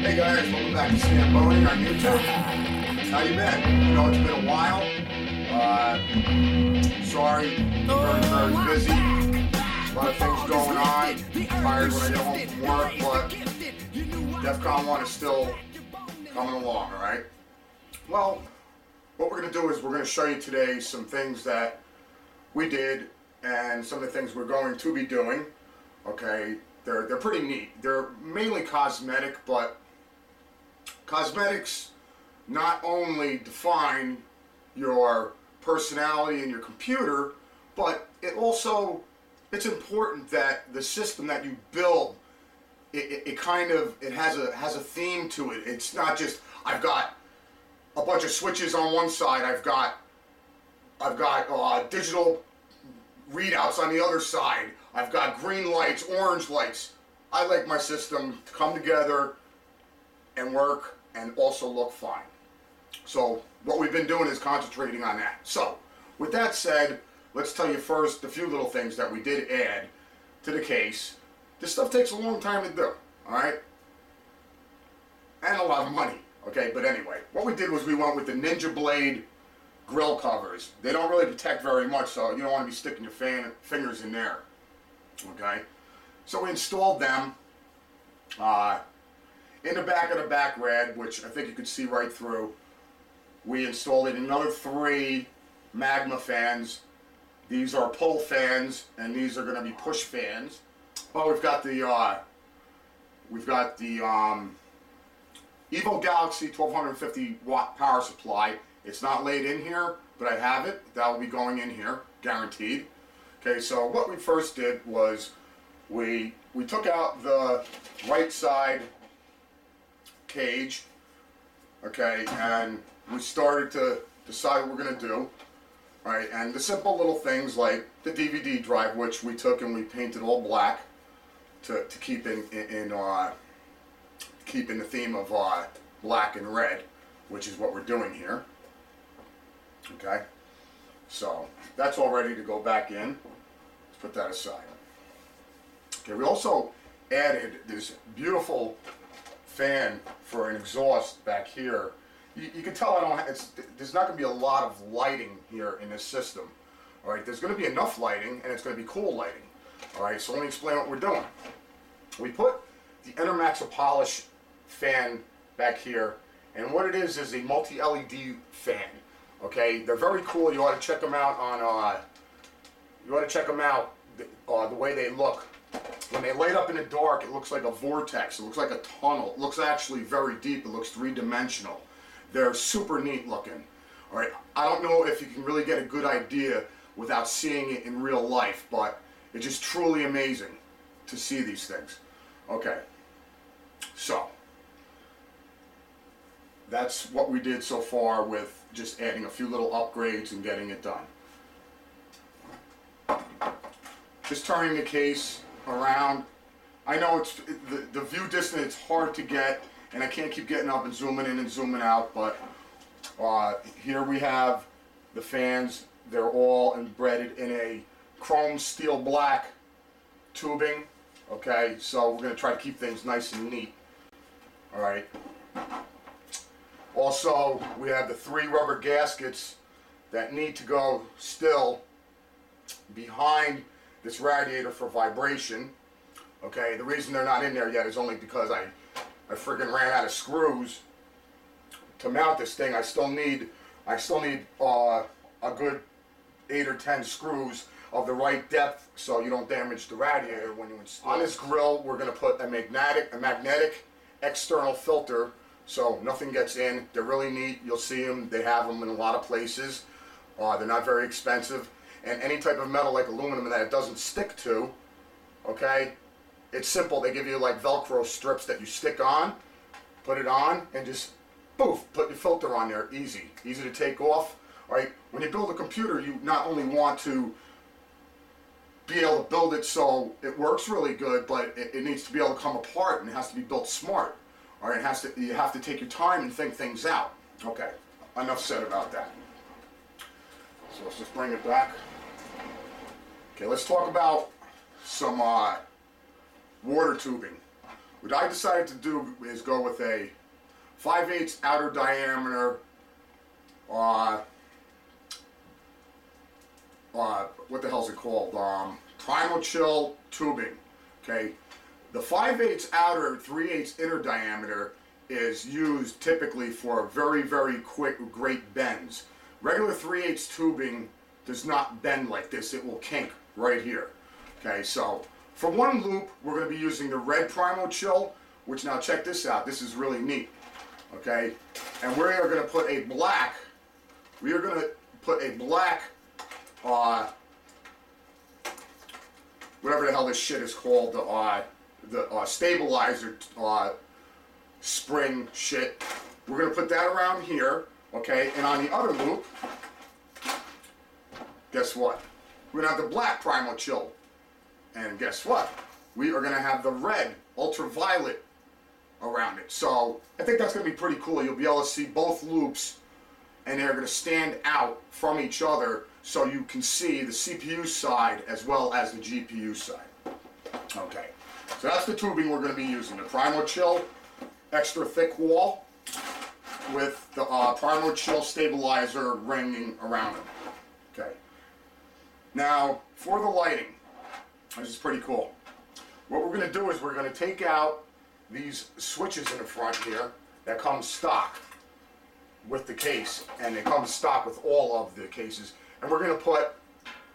Hey guys, welcome back to Stanbony on YouTube. How you been? I know it's been a while. Sorry, very busy. A lot of things going on. Tired when I get home from work, but Defcon1 is still coming along, alright? Well, what we're going to do is we're going to show you today some things that we did and some of the things we're going to be doing. Okay, they're pretty neat. They're mainly cosmetic, but cosmetics not only define your personality and your computer, but it's important that the system that you build, it has a theme to it. It's not just I've got a bunch of switches on one side, I've got digital readouts on the other side, I've got green lights, orange lights. I like my system to come together and work and also look fine. So what we've been doing is concentrating on that. So with that said, let's tell you first a few little things that we did add to the case. This stuff takes a long time to do, alright? And a lot of money, okay? But anyway, what we did was we went with the Ninja Blade grill covers. They don't really protect very much, so you don't want to be sticking your fingers in there, okay? So we installed them in the back of the back rad, which I think you could see right through. We installed another 3 magma fans. These are pull fans, and these are going to be push fans. Oh, we've got the Evo Galaxy 1250 watt power supply. It's not laid in here, but I have it. That will be going in here, guaranteed. Okay, so what we first did was we took out the right side cage, okay, and we started to decide what we're going to do. Right, and the simple little things like the DVD drive, which we took and we painted all black to keep keep in the theme of black and red, which is what we're doing here. Okay, so that's all ready to go back in. Let's put that aside. Okay, we also added this beautiful fan for an exhaust back here. You can tell there's not going to be a lot of lighting here in this system. All right, there's going to be enough lighting, and it's going to be cool lighting. All right, so let me explain what we're doing. We put the Intermax Polish fan back here, and what it is a multi-LED fan. Okay, they're very cool. You ought to check them out on. You ought to check them out. The way they look. When they light up in the dark, it looks like a vortex. It looks like a tunnel. It looks actually very deep. It looks three-dimensional. They're super neat looking. All right, I don't know if you can really get a good idea without seeing it in real life, but it's just truly amazing to see these things. Okay, so that's what we did so far with just adding a few little upgrades and getting it done. Just turning the case around. I know it's the view distance, it's hard to get, and I can't keep getting up and zooming in and zooming out, but here we have the fans. They're all embedded in a chrome steel black tubing. Okay, so we're going to try to keep things nice and neat. Alright. Also, we have the 3 rubber gaskets that need to go still behind this radiator for vibration. Okay, the reason they're not in there yet is only because I freaking ran out of screws to mount this thing. I still need a good 8 or 10 screws of the right depth so you don't damage the radiator when you install. On this grill, we're going to put a magnetic external filter so nothing gets in. They're really neat. You'll see them. They have them in a lot of places. They're not very expensive. And any type of metal like aluminum that it doesn't stick to, okay, it's simple. They give you like Velcro strips that you stick on, put it on, and just poof, put your filter on there. Easy to take off. All right, when you build a computer, you not only want to be able to build it so it works really good, but it needs to be able to come apart, and it has to be built smart. All right, you have to take your time and think things out. Okay, enough said about that. So let's just bring it back. Okay, let's talk about some water tubing. what I decided to do is go with a 5/8 outer diameter, what the hell's it called? Primal chill tubing. Okay, the 5/8 outer, 3/8 inner diameter is used typically for very, very quick, great bends. Regular 3/8 tubing does not bend like this. It will kink right here. Okay, so for one loop, we're going to be using the red Primo Chill, which now check this out. This is really neat. Okay, and we are going to put a black, whatever the hell this shit is called, the stabilizer spring shit. We're going to put that around here, okay, and on the other loop, guess what? We're going to have the black Primo Chill. And guess what? We are going to have the red ultraviolet around it. So I think that's going to be pretty cool. You'll be able to see both loops, and they're going to stand out from each other so you can see the CPU side as well as the GPU side. Okay, so that's the tubing we're going to be using. The Primo Chill extra thick wall with the Primo Chill stabilizer ringing around it. Okay. Now, for the lighting, this is pretty cool. What we're going to do is we're going to take out these switches in the front here that come stock with the case, and they come stock with all of the cases, and we're going to put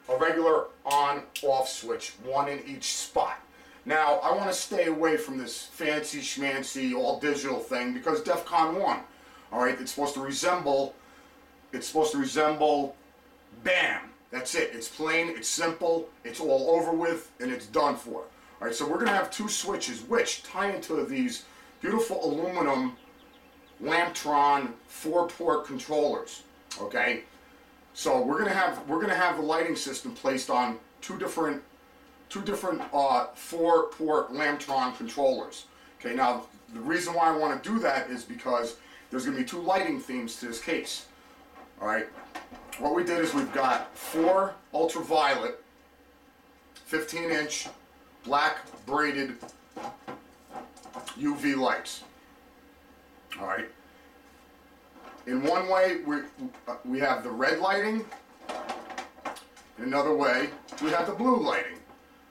a regular on-off switch, one in each spot. Now, I want to stay away from this fancy schmancy all digital thing because Defcon 1, all right, it's supposed to resemble BAM. That's it. It's plain, it's simple, it's all over with, and it's done for. All right, so we're going to have two switches which tie into these beautiful aluminum Lamptron 4-port controllers. Okay, so we're going to have the lighting system placed on two different 4-port Lamptron controllers. Okay, now the reason why I want to do that is because there's going to be two lighting themes to this case. All right. What we did is we've got 4 ultraviolet 15-inch black braided UV lights. All right. In one way, we have the red lighting. In another way, we have the blue lighting.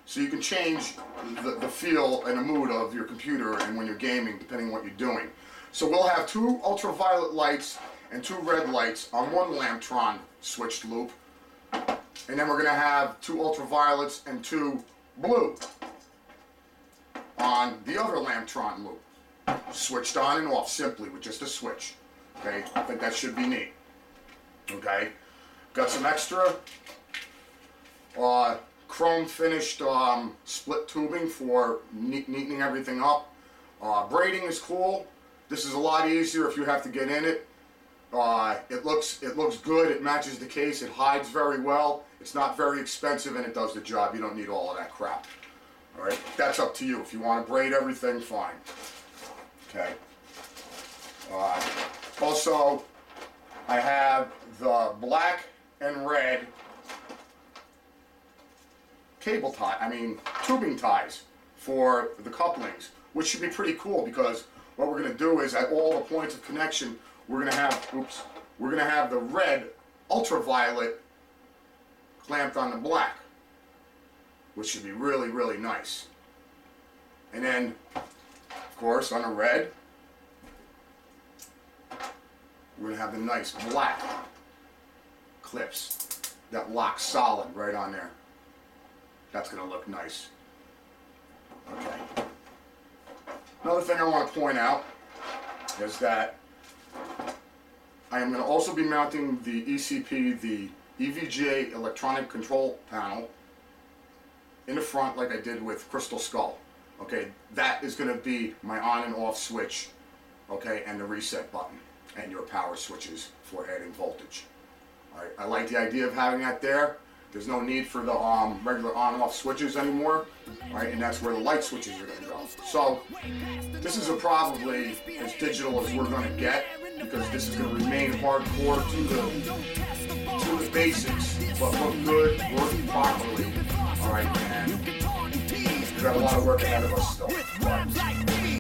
So you can change the feel and the mood of your computer and when you're gaming, depending on what you're doing. So we'll have 2 ultraviolet lights and 2 red lights on one Lamptron switched loop, and then we're going to have 2 ultraviolets and 2 blue on the other Lamptron loop, switched on and off simply with just a switch. Okay, I think that should be neat. Okay, got some extra chrome finished split tubing for neatening everything up. Braiding is cool. This is a lot easier if you have to get in it. It looks good. It matches the case. It hides very well. It's not very expensive, and it does the job. You don't need all of that crap. All right, that's up to you. If you want to braid everything, fine. Okay. Also, I have the black and red tubing ties for the couplings, which should be pretty cool because what we're going to do is at all the points of connection, we're going to have the red ultraviolet clamped on the black, which should be really, really nice. And then, of course, on the red, we're going to have the nice black clips that lock solid right on there. That's going to look nice. Okay. Another thing I want to point out is that I am going to also be mounting the ECP, the EVGA electronic control panel, in the front like I did with Crystal Skull. Okay, that is going to be my on and off switch, okay, and the reset button, and your power switches for adding voltage. All right, I like the idea of having that there. There's no need for the regular on-off switches anymore, right? And that's where the light switches are going to go. So this is probably as digital as we're going to get because this is going to remain hardcore to the basics, but look good, work properly. All right, and we've got a lot of work ahead of us still.